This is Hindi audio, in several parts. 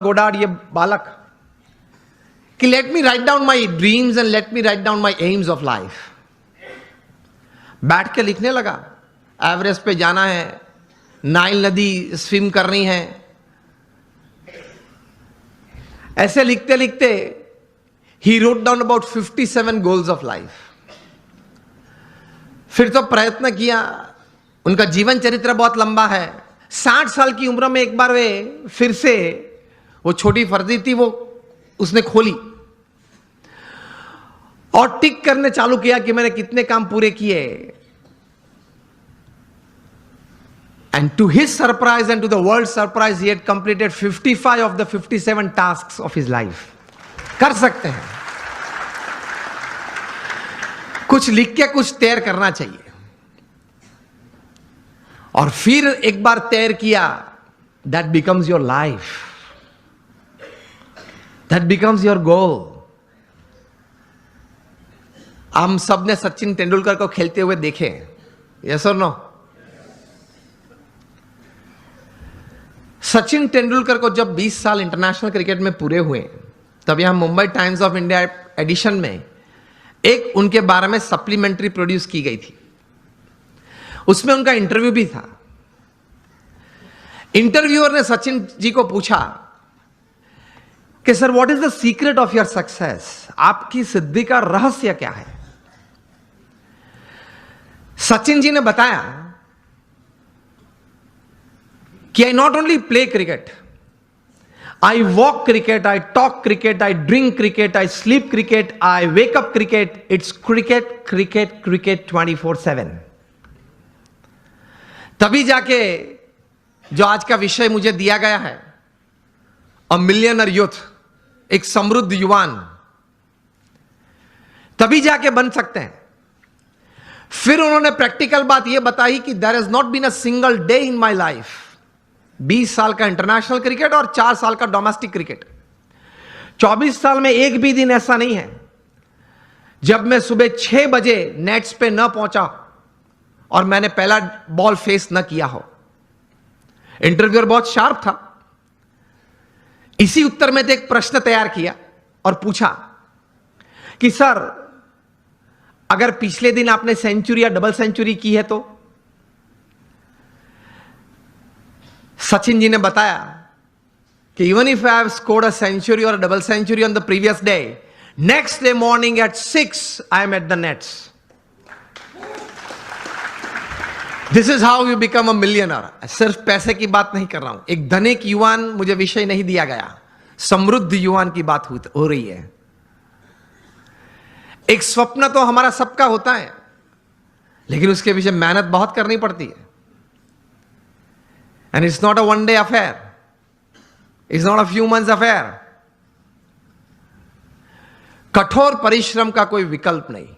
गोडार्ड ये बालक कि let me write down my dreams and let me write down my AIIMS of life. बैठ के लिखने लगा, एवरेस्ट पे जाना है, नाइल नदी स्विम करनी है। ऐसे लिखते लिखते he wrote down about 57 goals of life. फिर तो प्रयत्न किया, उनका जीवन चरित्र बहुत लंबा है। 60 साल की उम्र में एक बार वे फिर से वो छोटी फर्जी थी वो उसने खोली और टिक करने चालू किया कि मैंने कितने काम पूरे किए। And to his surprise and to the world surprise he had completed 55 of the 57 tasks of his life. कर सकते हैं, कुछ लिख के कुछ तैयार करना चाहिए। और फिर एक बार तैयार किया, that becomes your life, that becomes your goal. हम सब ने सचिन तेंदुलकर को खेलते हुए देखे, यस और नो? सचिन तेंदुलकर को जब 20 साल इंटरनेशनल क्रिकेट में पूरे हुए, तब यहां Mumbai Times of India edition में एक उनके बारे में सप्लीमेंट्री प्रोड्यूस की गई थी। उसमें उनका इंटरव्यू भी था। इंटरव्यूअर ने सचिन जी को पूछा कि sir what is the secret of your success, आपकी सिद्धि का रहस्य क्या है? सचिन जी ने बताया कि I not only play cricket, I walk cricket, I talk cricket, I drink cricket, I sleep cricket, I wake up cricket, it's cricket cricket cricket 24/7। तभी जाके जो आज का विषय मुझे दिया गया है, अ मिलियनर यूथ, एक समृद्ध युवान, तभी जाके बन सकते हैं। फिर उन्होंने प्रैक्टिकल बात यह बताई कि there has not been a single day in my life, 20 साल का इंटरनेशनल क्रिकेट और 4 साल का डोमेस्टिक क्रिकेट, 24 साल में एक भी दिन ऐसा नहीं है जब मैं सुबह 6 बजे नेट्स पे न पहुंचा और मैंने पहला बॉल फेस न किया हो। इंटरव्यूअर बहुत शार्प था। इसी उत्तर में एक प्रश्न तैयार किया और पूछा कि सर अगर पिछले दिन आपने सेंचुरी या डबल सेंचुरी की है तो? सचिन जी ने बताया कि even if I have scored a century or double century on the previous day, next day morning at 6 I am at the nets. This is how you become a millionaire. सिर्फ पैसे की बात नहीं कर रहा हूं, एक धनिक युवान मुझे विषय नहीं दिया गया, समृद्ध युवान की बात हो रही है। एक स्वप्न तो हमारा सबका होता है, लेकिन उसके पीछे मेहनत बहुत करनी पड़ती है। And it's not a one day affair, it's not a few months affair. कठोर परिश्रम का कोई विकल्प नहीं,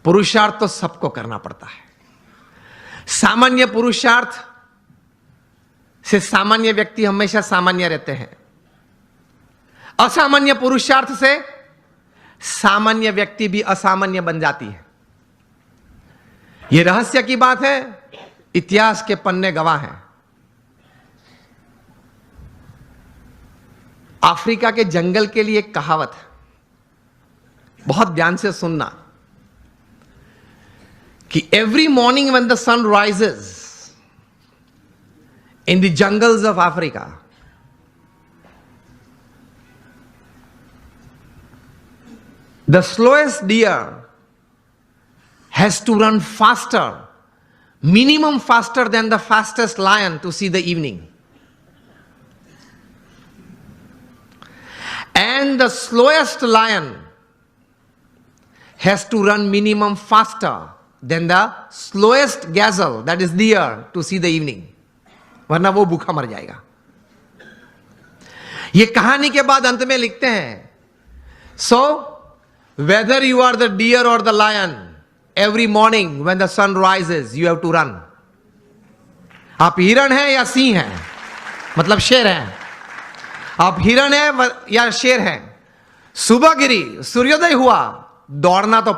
पुरुषार्थ तो सबको करना पड़ता है। सामान्य पुरुषार्थ से सामान्य व्यक्ति हमेशा सामान्य रहते हैं, असामान्य पुरुषार्थ से सामान्य व्यक्ति भी असामान्य बन जाती है। यह रहस्य की बात है, इतिहास के पन्ने गवाह हैं। अफ्रीका के जंगल के लिए एक कहावत है, बहुत ध्यान से सुनना, कि every morning when the sun rises in the jungles of Africa, the slowest deer has to run faster, minimum faster than the fastest lion to see the evening. And the slowest lion has to run minimum faster than the slowest gazelle, that is deer, to see the evening. वरना वो भूखा मर जाएगा। ये कहानी के बाद अंत में लिखते हैं, so whether you are the deer or the lion, every morning when the sun rises you have to run. आप हिरण हैं या सिंह हैं, मतलब शेर हैं, आप हिरण हैं या शेर हैं, सुबह गिरी, सूर्योदय हुआ, दौड़ना तो